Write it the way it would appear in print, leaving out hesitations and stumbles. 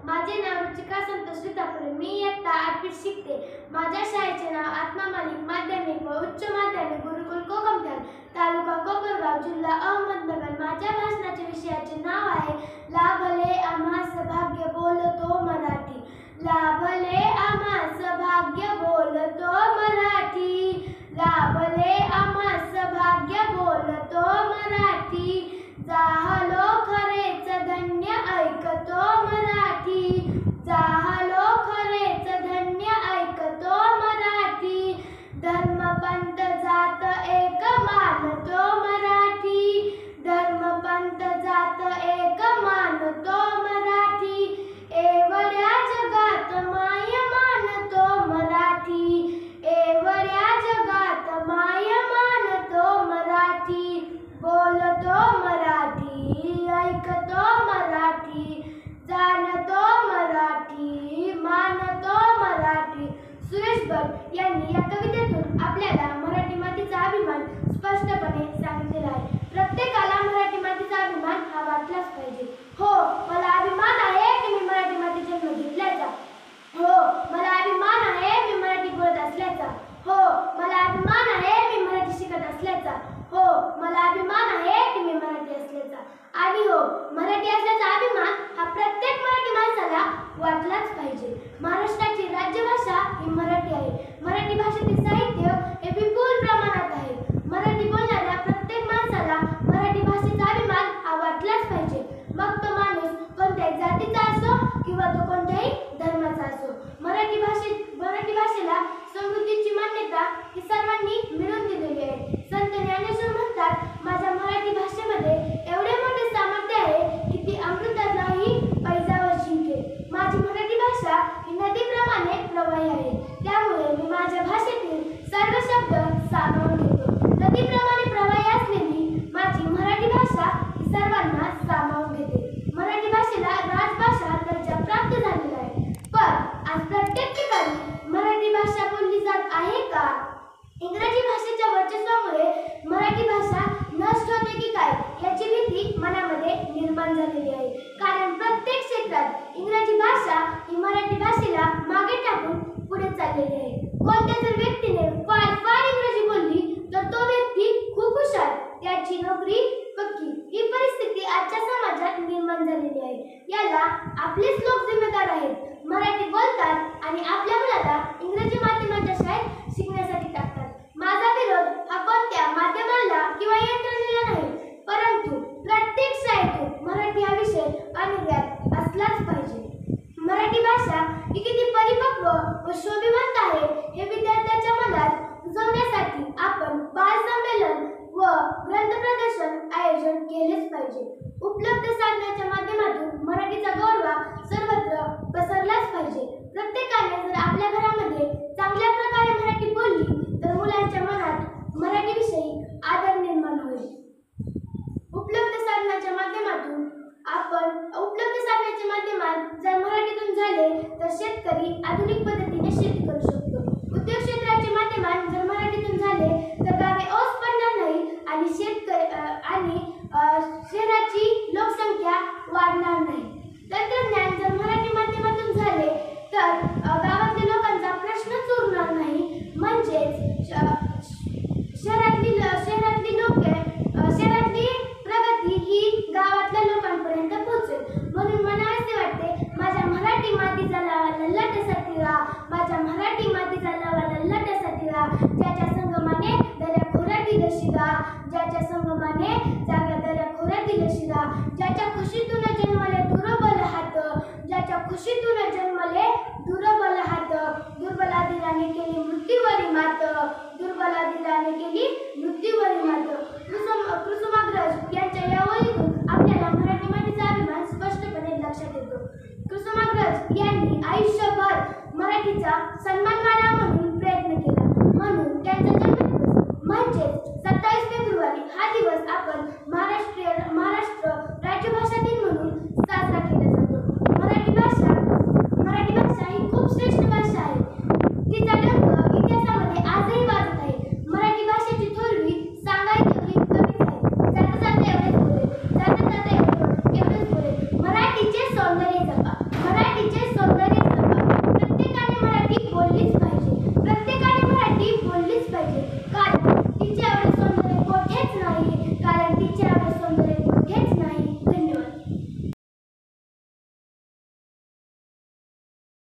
माझे नाव रुचिका संतोष सीतापुरे. मी इयत्ता 8वीत शिकते. माझ्या शाळेचे नाव आत्मा मालिक माध्यमिक व उच्च माध्यमिक गुरुकुल कोकमठाण, तालुका कोपरगाव, जिल्हा अहमदनगर. माझ्या भाषणाच्या विषयाचे नाव आहे लाभले आम्हास भाग्य बोलतो मराठी. लाभले आम्हास भाग्य बोलतो मराठी. लाभले आम्हास भाग्य बोलतो मराठी. जाहलो खरेच धन्य ऐकतो मराठी. जाहलो खरेच धन्य ऐकतो मराठी. धर्म पंथ जात एक मानतो मराठी. धर्म पंथ जात एक मानतो मराठी. एवढ्या जगात माय मानतो मराठी. एवढ्या जगात माय मानतो मराठी. बोलतो मराठी, ऐकतो मराठी, जाणतो मराठी, मानतो मराठी. सुरेश भट यांनी या कवितेतून आपल्याला मराठी मातीचा अभिमान स्पष्टपणे सांगितलेला आहे. प्रत्येकाला मराठी मातीचा अभिमान हा वाटलाच पाहिजे. हो, मला अभिमान आहे की मी मराठी मातीचा जन्म घेतल्याचा. हो, मला अभिमान आहे मी मराठी बोलत असल्याचा. हो, मला अभिमान आहे मी मराठी शिकत असल्याचा. हो, मला अभिमान आहे की मी मराठी असल्याचा. आणि हो, मराठी असल्याचा अभिमान हा प्रत्येक मराठी माणसाला वाटलाच पाहिजे. महाराष्ट्राची राज्यभाषा ही मराठी आहे. मराठी भाषेतील साहित्य हे विपुल प्रमाणात आहे. मराठी बोलणाऱ्या प्रत्येक माणसाला मराठी भाषेचा अभिमान हा वाटलाच पाहिजे. मग तो माणूस कोणत्याही जातीचा असो किंवा तो कोणत्याही धर्माचा असो. मराठी भाषेला समृद्धीची मान्यता ही सर्वांनी मिळवून दिलेली आहे. संत ज्ञानेश्वर म्हणतात, माझ्या मराठी भाषेमध्ये एवढे मोठे सामर्थ्य आहे की ती अमृतालाही पैजावर जिंकेल. माझी मराठी भाषा ही नदीप्रमाणे प्रवाही आहे. त्यामुळे मी माझ्या भाषेतील सर्व शब्द सामावून घेतो. नदीप्रमाणे प्रवाही असलेली माझी मराठी भाषा ही सर्वांना सामावून घेते. मराठी भाषेला राजभाषा दर्जा प्राप्त झालेला आहे. पण आज प्रत्येक ठिकाणी मराठी भाषा बोलली जात आहे का? इंग्रजी भाषेच्या वर्चस्वामुळे मराठी भाषा नष्ट होते की काय याची भीती मनामध्ये निर्माण झालेली आहे. कारण प्रत्येक क्षेत्रात इंग्रजी भाषा ही मराठी भाषेला मागे टाकून पुढे चाललेली आहे. कोणत्या जर व्यक्तीने फार इंग्रजी बोलली तर तो व्यक्ती खूप हुशार, त्याची नोकरी पक्की, ही परिस्थिती आजच्या समाजात निर्माण झालेली आहे. याला आपलेच लोक जिम्मेदार आहेत. मराठी बोलतात आणि आपल्या मुलाला इंग्रजी माध्यमाच्या शाळेत शिकण्यासाठी टाकतात. माझा विरोध हा कोणत्या माध्यमाला किंवा यंत्रणेला नाही, परंतु प्रत्येक शाळेतून मराठी हा विषय अनिवार्य असलाच पाहिजे. मराठी भाषा ही किती परिपक्व व शोभिवंत आहे हे विद्यार्थ्यांच्या मनात रुजवण्यासाठी आपण बाल संमेलन व ग्रंथ प्रदर्शन आयोजन केलेच पाहिजे. उपलब्ध साधनाच्या माध्यमातून मराठीचा गौरव सर्वत्र पसरलाच पाहिजे. प्रत्येकाने जर आपल्या घरामध्ये चांगल्या प्रकारे मराठी बोलली तर मुलांच्या मनात मराठीविषयी आदर निर्माण होईल. उपलब्ध साधनाच्या माध्यमातून जर मराठीतून झाले तर शेतकरी आधुनिक पद्धतीने शेती करू शकतो. उद्योग क्षेत्राचे माध्यम जर मराठीतून झाले तर गावे ओस पडणार नाही आणि शहराची लोकसंख्या वाढणार नाही. तंत्रज्ञान जर मराठी माध्यमातून झाले तर गावातल्या लोकांचा प्रश्नच उरणार नाही. म्हणजेच शहरातली प्रगती ही गावातल्या लोकांपर्यंत पोहोचेल. म्हणून मला असे वाटते, माझ्या मराठी मातीचा लावा लल्लाटासाठी राहा. माझ्या मराठी मातीचा लावा लल्लाटासाठी राहा. ज्याच्या संगमाने दर्या खोऱ्यातील शिरा, ज्याच्या संगमाने जाग्या दर्या खोऱ्यातील शिरा, ज्याच्या खुशीतून जन्मले दुर्बल हात, ज्याच्या खुशीतून जन्मले दुर्बल हात, दुर्बलाधीराने केली मृत्यूवरी मात, दुर्बलाधीराने केली मृत्यूवरी मात. कुसुमाग्रज यांच्या या ओळीतून आपल्याला मराठी मातीचा अभिमान स्पष्टपणे लक्षात येतो. कुसुमाग्रज यांनी आयुष्यभर मराठीचा सन्मान